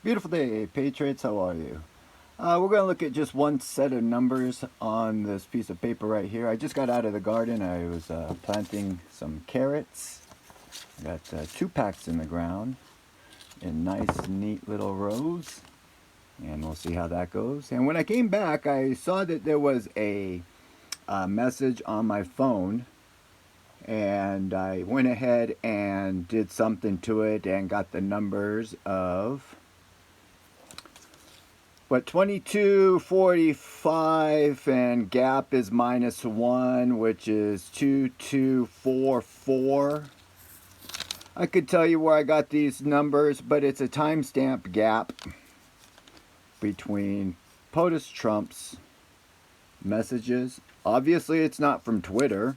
Beautiful day, Patriots. How are you? We're going to look at just one set of numbers on this piece of paper right here. I just got out of the garden. I was planting some carrots. Got 2 packs in the ground in nice, neat little rows. And we'll see how that goes. And when I came back, I saw that there was a message on my phone. And I went ahead and did something to it and got the numbers of 2245, and gap is -1, which is 2244. I could tell you where I got these numbers, but it's a timestamp gap between POTUS Trump's messages. Obviously, it's not from Twitter.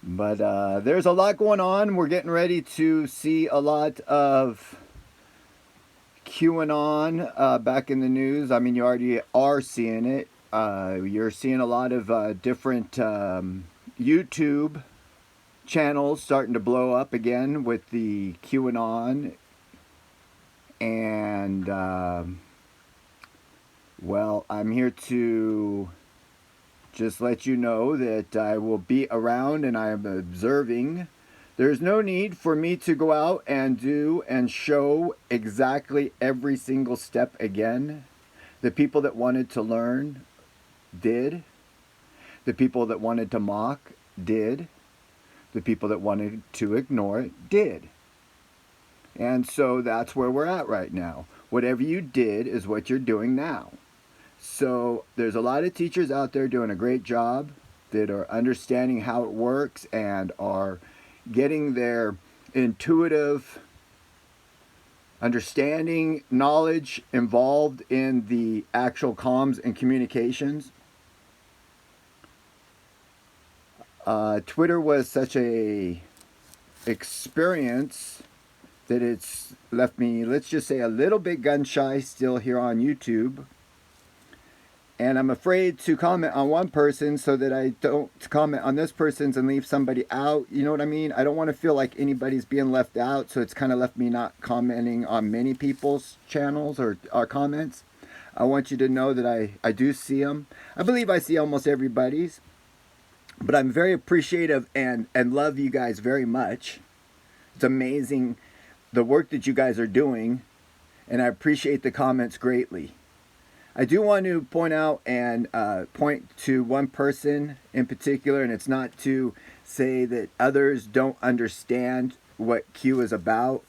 But there's a lot going on. We're getting ready to see a lot of QAnon back in the news. I mean, you already are seeing it. You're seeing a lot of different YouTube channels starting to blow up again with the QAnon. And, well, I'm here to just let you know that I will be around and I am observing. There's no need for me to go out and do and show exactly every single step again. The people that wanted to learn did. The people that wanted to mock did. The people that wanted to ignore it did. And so that's where we're at right now. Whatever you did is what you're doing now. So there's a lot of teachers out there doing a great job that are understanding how it works and are getting their intuitive understanding, knowledge involved in the actual comms and communications. Twitter was such a experience that it's left me, let's just say, a little bit gun shy still here on YouTube. And I'm afraid to comment on one person so that I don't comment on this person's and leave somebody out. You know what I mean? I don't want to feel like anybody's being left out. So it's kind of left me not commenting on many people's channels or comments. I want you to know that I do see them. I believe I see almost everybody's. But I'm very appreciative and love you guys very much. It's amazing the work that you guys are doing. And I appreciate the comments greatly. I do want to point out and point to one person in particular, and it's not to say that others don't understand what Q is about,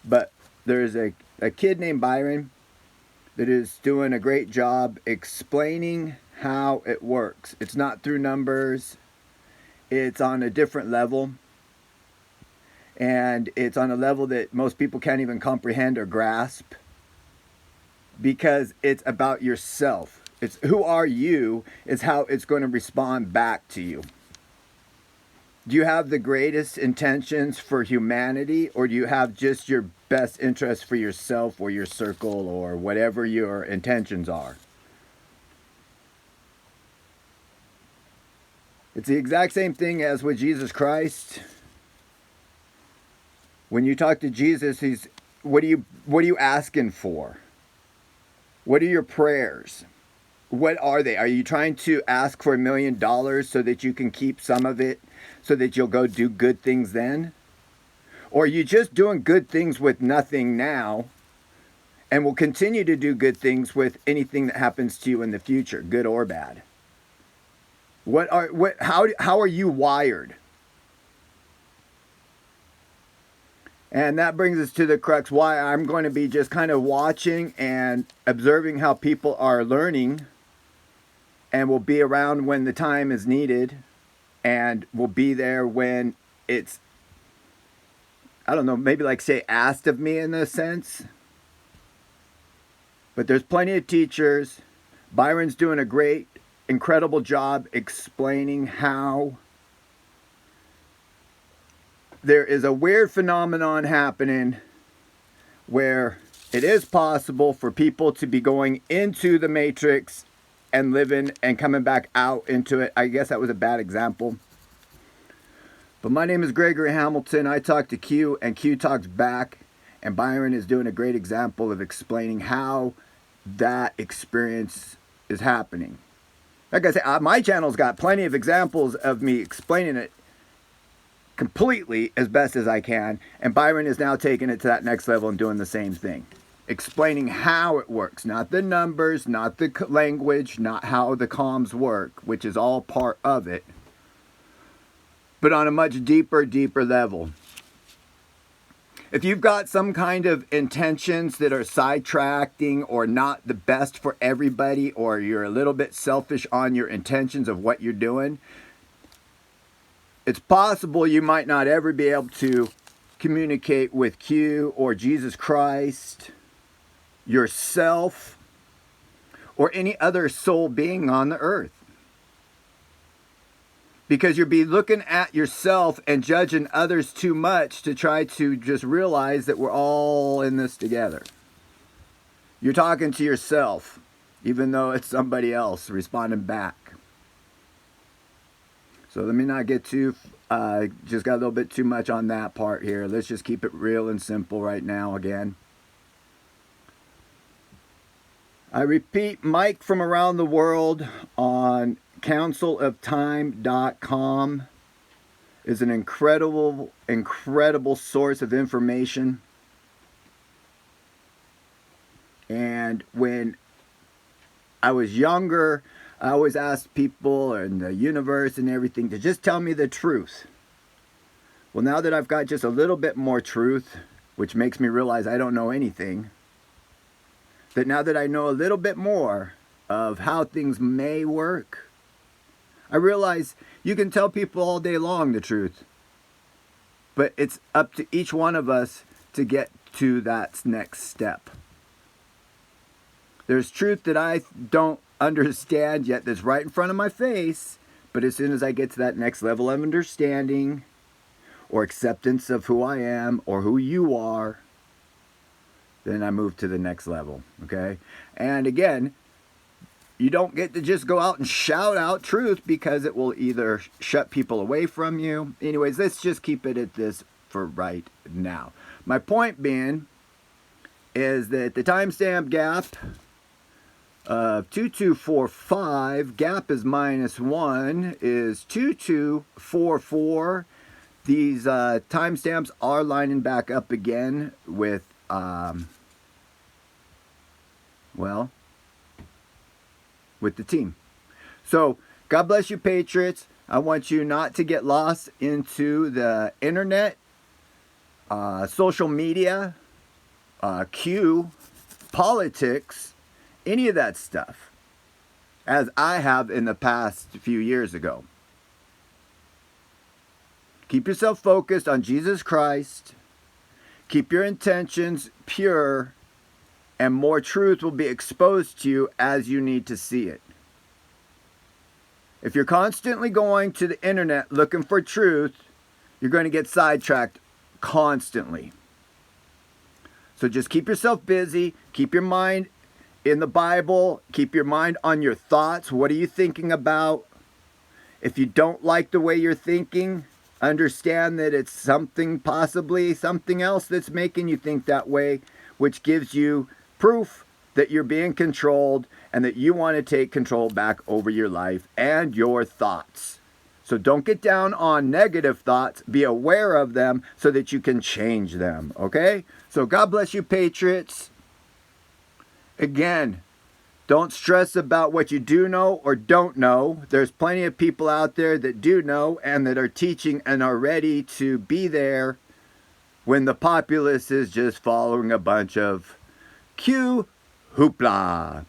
but there's a kid named Byron that is doing a great job explaining how it works. It's not through numbers, it's on a different level, and it's on a level that most people can't even comprehend or grasp. Because it's about yourself. It's who are you is how it's going to respond back to you. Do you have the greatest intentions for humanity, or do you have just your best interest for yourself or your circle or whatever your intentions are? It's the exact same thing as with Jesus Christ. When you talk to Jesus, he's what are you asking for? What are your prayers? What are they? Are you trying to ask for $1 million so that you can keep some of it so that you'll go do good things then? Or are you just doing good things with nothing now and will continue to do good things with anything that happens to you in the future, good or bad? How are you wired? And that brings us to the crux why I'm going to be just kind of watching and observing how people are learning, and will be around when the time is needed, and will be there when it's, I don't know, maybe like say asked of me in a sense. But there's plenty of teachers. Byron's doing a great, incredible job explaining how there is a weird phenomenon happening where it is possible for people to be going into the matrix and living and coming back out into it. I guess that was a bad example. But my name is Gregory Hamilton. I talk to Q and Q talks back. And Byron is doing a great example of explaining how that experience is happening. Like I said, my channel's got plenty of examples of me explaining it completely as best as I can. And Byron is now taking it to that next level and doing the same thing. Explaining how it works, not the numbers, not the language, not how the comms work, which is all part of it, but on a much deeper level. If you've got some kind of intentions that are sidetracking or not the best for everybody, or you're a little bit selfish on your intentions of what you're doing, it's possible you might not ever be able to communicate with Q or Jesus Christ, yourself, or any other soul being on the earth. Because you'll be looking at yourself and judging others too much to try to just realize that we're all in this together. You're talking to yourself, even though it's somebody else responding back. So let me not get too, just got a little bit too much on that part here. Let's just keep it real and simple right now again. I repeat, Mike from around the world on councilofTime.com is an incredible source of information. And when I was younger, I always asked people and the universe and everything to just tell me the truth. Well, now that I've got just a little bit more truth, which makes me realize I don't know anything, that now that I know a little bit more of how things may work, I realize you can tell people all day long the truth, but it's up to each one of us to get to that next step. There's truth that I don't understand yet that's right in front of my face, but as soon as I get to that next level of understanding or acceptance of who I am or who you are, then I move to the next level, okay? And again, you don't get to just go out and shout out truth because it will either shut people away from you. Anyways, let's just keep it at this for right now. My point being is that the timestamp gap of 2245, gap is -1, is 2244. These timestamps are lining back up again with with the team. So God bless you, Patriots. I want you not to get lost into the internet, social media, Q, politics, any of that stuff, as I have in the past few years ago. Keep yourself focused on Jesus Christ. Keep your intentions pure, and more truth will be exposed to you as you need to see it. If you're constantly going to the internet looking for truth, you're going to get sidetracked constantly. So just keep yourself busy. Keep your mind in the Bible. Keep your mind on your thoughts. What are you thinking about? If you don't like the way you're thinking, understand that it's possibly something else that's making you think that way, which gives you proof that you're being controlled and that you want to take control back over your life and your thoughts. So don't get down on negative thoughts. Be aware of them so that you can change them, okay? So God bless you, Patriots. Again, don't stress about what you do know or don't know. There's plenty of people out there that do know and that are teaching and are ready to be there when the populace is just following a bunch of Q hoopla.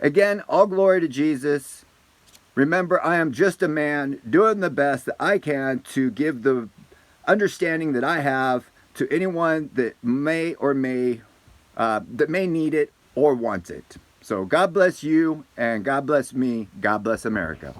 Again, all glory to Jesus. Remember, I am just a man doing the best that I can to give the understanding that I have to anyone that may need it or wants it. So God bless you and God bless me. God bless America.